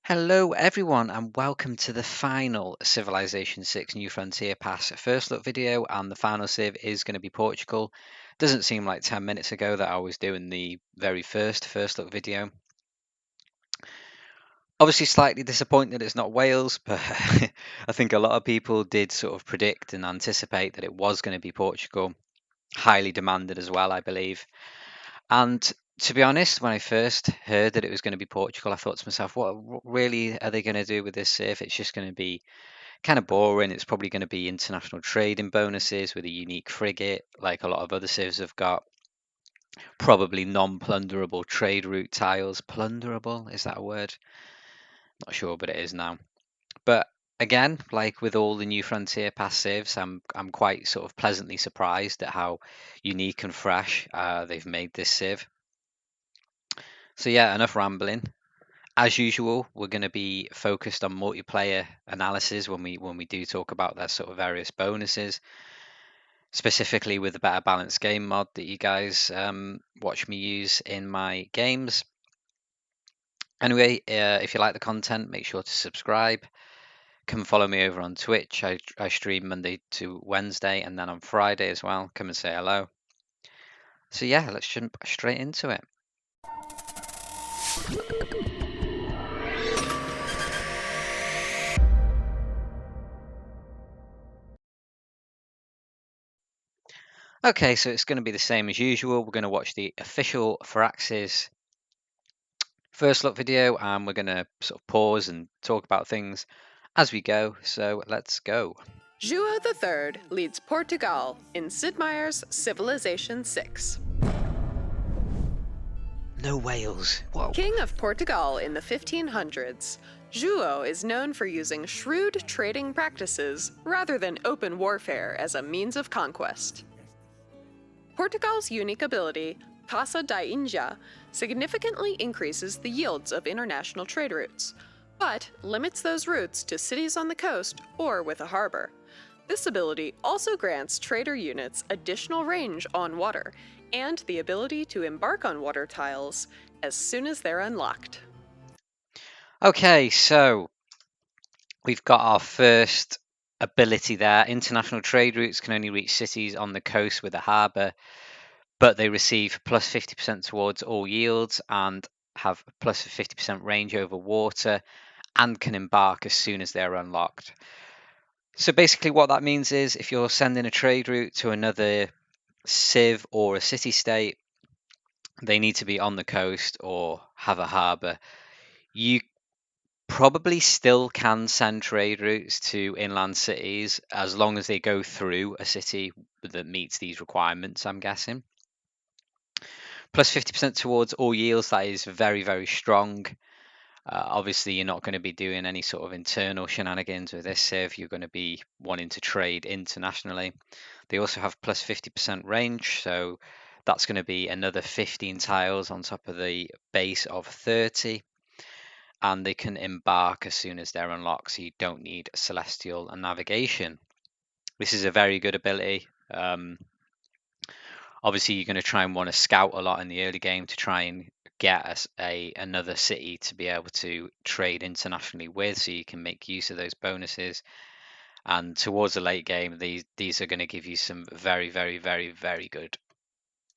Hello, everyone, and welcome to the final Civilization 6 New Frontier Pass first look video. And the final civ is going to be Portugal. Doesn't seem like 10 minutes ago that I was doing the very first look video. Obviously, slightly disappointed it's not Wales, but I think a lot of people did sort of predict and anticipate that it was going to be Portugal. Highly demanded as well, I believe. And to be honest, when I first heard that it was going to be Portugal, I thought to myself, what really are they going to do with this civ? It's just going to be kind of boring. It's probably going to be international trading bonuses with a unique frigate, like a lot of other civs have got. Probably non-plunderable trade route tiles. Plunderable, is that a word? Not sure, but it is now. But again, like with all the new Frontier Pass civs, I'm quite sort of pleasantly surprised at how unique and fresh they've made this civ. So yeah, enough rambling. As usual, we're going to be focused on multiplayer analysis when we do talk about their sort of various bonuses, specifically with the Better Balanced Game mod that you guys watch me use in my games. Anyway, if you like the content, make sure to subscribe. Come follow me over on Twitch. I stream Monday to Wednesday and then on Friday as well. Come and say hello. So yeah, let's jump straight into it. Okay, so it's going to be the same as usual. We're going to watch the official Firaxis first look video, and we're going to sort of pause and talk about things as we go. So let's go. João III leads Portugal in Sid Meier's Civilization VI. No Wales. Whoa. King of Portugal in the 1500s, João is known for using shrewd trading practices rather than open warfare as a means of conquest. Portugal's unique ability, Caça da Índia, significantly increases the yields of international trade routes, but limits those routes to cities on the coast or with a harbor. This ability also grants trader units additional range on water and the ability to embark on water tiles as soon as they're unlocked. Okay, so we've got our first ability there. International trade routes can only reach cities on the coast with a harbour, but they receive plus 50% towards all yields and have plus 50% range over water and can embark as soon as they're unlocked. So basically what that means is if you're sending a trade route to another civ or a city-state, they need to be on the coast or have a harbour. You probably still can send trade routes to inland cities as long as they go through a city that meets these requirements, I'm guessing. Plus 50% towards all yields, that is very, very strong. Obviously, you're not going to be doing any sort of internal shenanigans with this civ. You're going to be wanting to trade internationally. They also have plus 50% range, so that's going to be another 15 tiles on top of the base of 30. And they can embark as soon as they're unlocked, so you don't need celestial navigation. This is a very good ability. Obviously, you're going to try and want to scout a lot in the early game to try and get another city to be able to trade internationally with, so you can make use of those bonuses. And towards the late game, these are going to give you some very, very, very, very good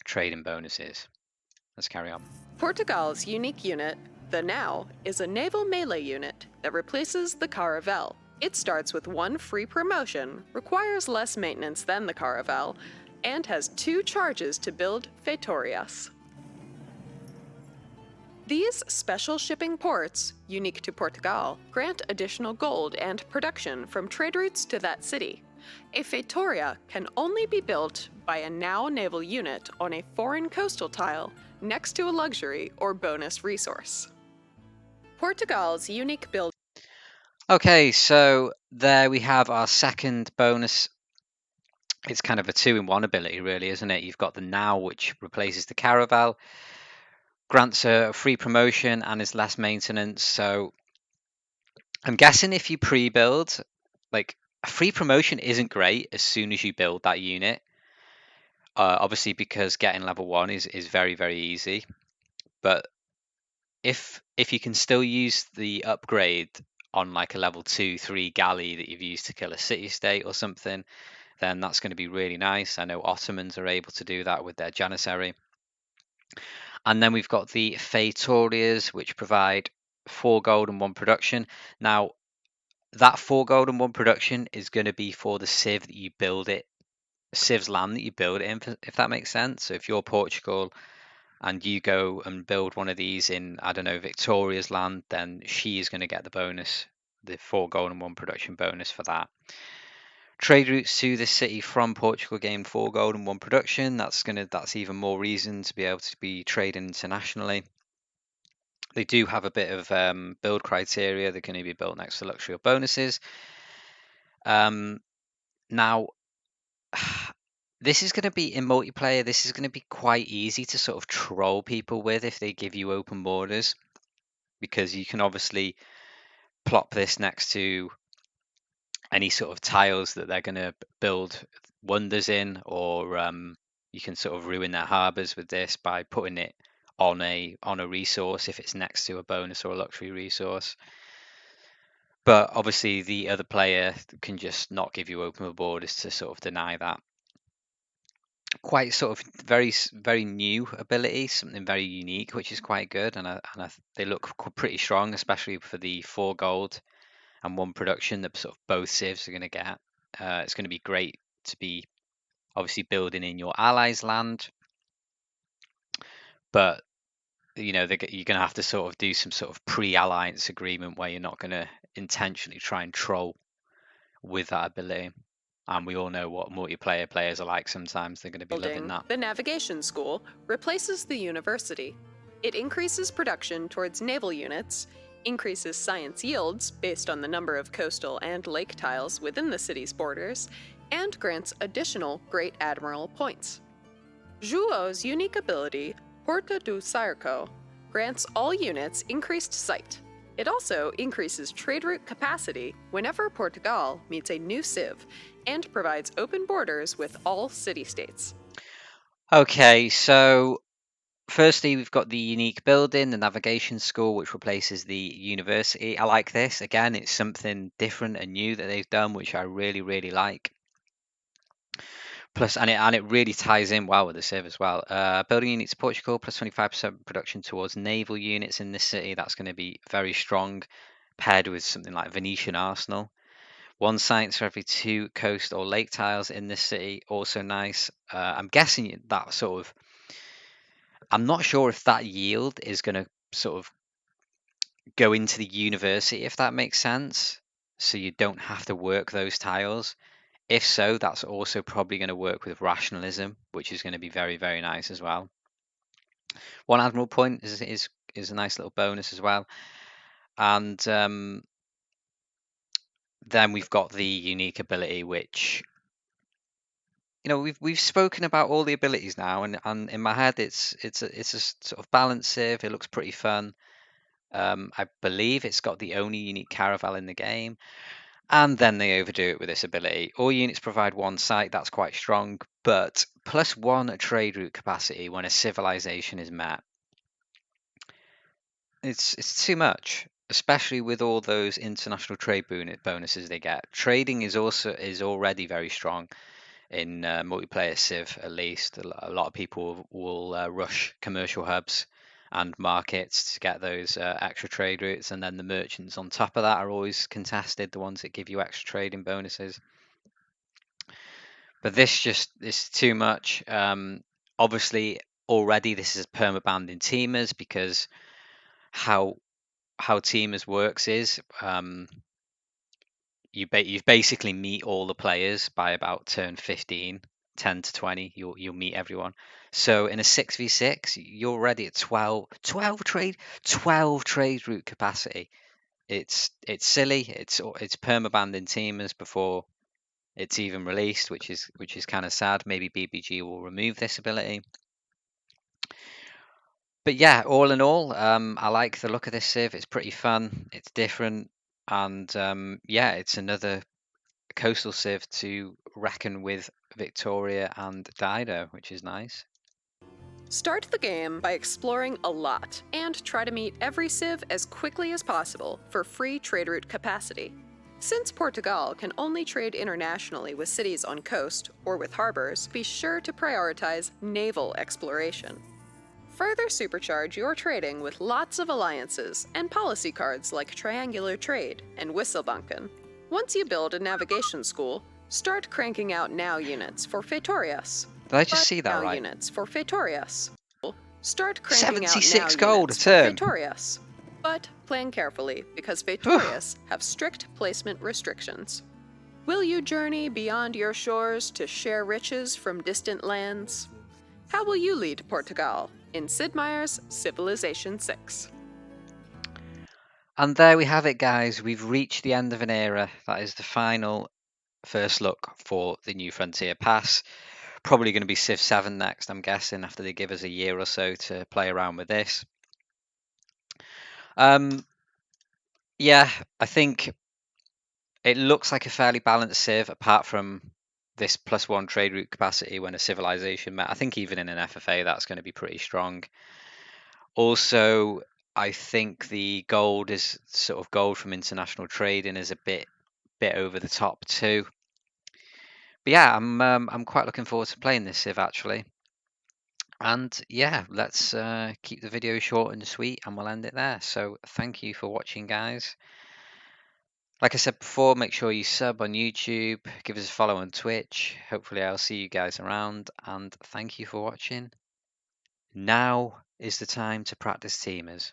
trading bonuses. Let's carry on. Portugal's unique unit, the Now, is a naval melee unit that replaces the Caravel. It starts with 1 free promotion, requires less maintenance than the Caravel, and has 2 charges to build Feitorías. These special shipping ports, unique to Portugal, grant additional gold and production from trade routes to that city. A Feitoria can only be built by a Now naval unit on a foreign coastal tile next to a luxury or bonus resource. Portugal's unique build. Okay, so there we have our second bonus. It's kind of a 2-in-1 ability, really, isn't it? You've got the Now, which replaces the Caravel, grants a free promotion and is less maintenance. So I'm guessing if you pre-build, like a free promotion isn't great as soon as you build that unit. Obviously, because getting level 1 is very, very easy. But if you can still use the upgrade on like a level 2, 3 galley that you've used to kill a city state or something, then that's going to be really nice. I know Ottomans are able to do that with their Janissary. And then we've got the Fetorias, which provide 4 gold and 1 production. Now, that 4 gold and 1 production is going to be for the Civ that you build it, Civ's land that you build it in, if that makes sense. So if you're Portugal and you go and build one of these in, I don't know, Victoria's land, then she is going to get the bonus, the 4 gold and 1 production bonus for that. Trade routes to this city from Portugal gain 4 gold and 1 production. That's even more reason to be able to be trading internationally. They do have a bit of build criteria. They're going to be built next to luxury or bonuses. Now, this is going to be in multiplayer. This is going to be quite easy to sort of troll people with if they give you open borders, because you can obviously plop this next to any sort of tiles that they're going to build wonders in, or you can sort of ruin their harbors with this by putting it on a resource if it's next to a bonus or a luxury resource. But obviously the other player can just not give you open borders to sort of deny that. Quite sort of very new ability, something very unique, which is quite good, and they look pretty strong, especially for the 4 gold and 1 production that sort of both civs are going to get. It's going to be great to be obviously building in your allies' land, but you know you're going to have to sort of do some sort of pre-alliance agreement where you're not going to intentionally try and troll with that ability. And we all know what multiplayer players are like sometimes. They're going to be loving Building that. the navigation school replaces the university. It increases production towards naval units, increases science yields based on the number of coastal and lake tiles within the city's borders, and grants additional Great Admiral points. João's unique ability, Porta do Circo, grants all units increased sight. It also increases trade route capacity whenever Portugal meets a new civ, and provides open borders with all city-states. Okay, so firstly, we've got the unique building, the navigation school, which replaces the university. I like this. Again, it's something different and new that they've done, which I really, really like. Plus, and it really ties in well with the Civ as well. Building units Portugal plus 25% production towards naval units in this city. That's going to be very strong, paired with something like Venetian Arsenal. 1 science for every 2 coast or lake tiles in this city. Also nice. I'm guessing that sort of. I'm not sure if that yield is going to sort of go into the university, if that makes sense. So you don't have to work those tiles. If so, that's also probably going to work with rationalism, which is going to be very, very nice as well. 1 admiral point is a nice little bonus as well. And then we've got the unique ability, which we've spoken about all the abilities now, and in my head it's a sort of balanced civ. It looks pretty fun. I believe it's got the only unique caravel in the game. And then they overdo it with this ability. All units provide 1 site, that's quite strong, but +1 trade route capacity when a civilization is met. It's too much, especially with all those international trade bonuses they get. Trading is already very strong in multiplayer Civ, at least. A lot of people will rush commercial hubs and markets to get those extra trade routes, and then the merchants on top of that are always contested, the ones that give you extra trading bonuses. But this just is too much. Obviously, already this is permabanned in teamers, because how teamers works is you basically meet all the players by about turn 15, 10 to 20. You'll meet everyone. So in a 6v6, you're already at 12 trade route capacity. It's silly. It's permabanned in teamers before it's even released, which is kind of sad. Maybe BBG will remove this ability. But yeah, all in all, I like the look of this Civ. It's pretty fun. It's different, and yeah, it's another coastal Civ to reckon with Victoria and Dido, which is nice. Start the game by exploring a lot, and try to meet every civ as quickly as possible for free trade route capacity. Since Portugal can only trade internationally with cities on coast or with harbors, be sure to prioritize naval exploration. Further supercharge your trading with lots of alliances and policy cards like Triangular Trade and Wisselbanken. Once you build a navigation school, start cranking out now units for Fetorias. Did I just see that Now right? units for Fetorias. Start cranking out now 76 gold a units for turn. Fetorias. But plan carefully, because Whew. Fetorias have strict placement restrictions. Will you journey beyond your shores to share riches from distant lands? How will you lead Portugal in Sid Meier's Civilization VI? And there we have it, guys. We've reached the end of an era. That is the final first look for the New Frontier Pass. Probably going to be Civ 7 next, I'm guessing, after they give us a year or so to play around with this. Yeah, I think it looks like a fairly balanced Civ, apart from this +1 trade route capacity when a civilization met. I think even in an FFA, that's going to be pretty strong. Also, I think the gold is sort of gold from international trading is a bit over the top too. But yeah, I'm quite looking forward to playing this Civ actually. And yeah, let's keep the video short and sweet, and we'll end it there. So thank you for watching, guys. Like I said before, make sure you sub on YouTube, give us a follow on Twitch. Hopefully I'll see you guys around, and thank you for watching. Now is the time to practice teamers.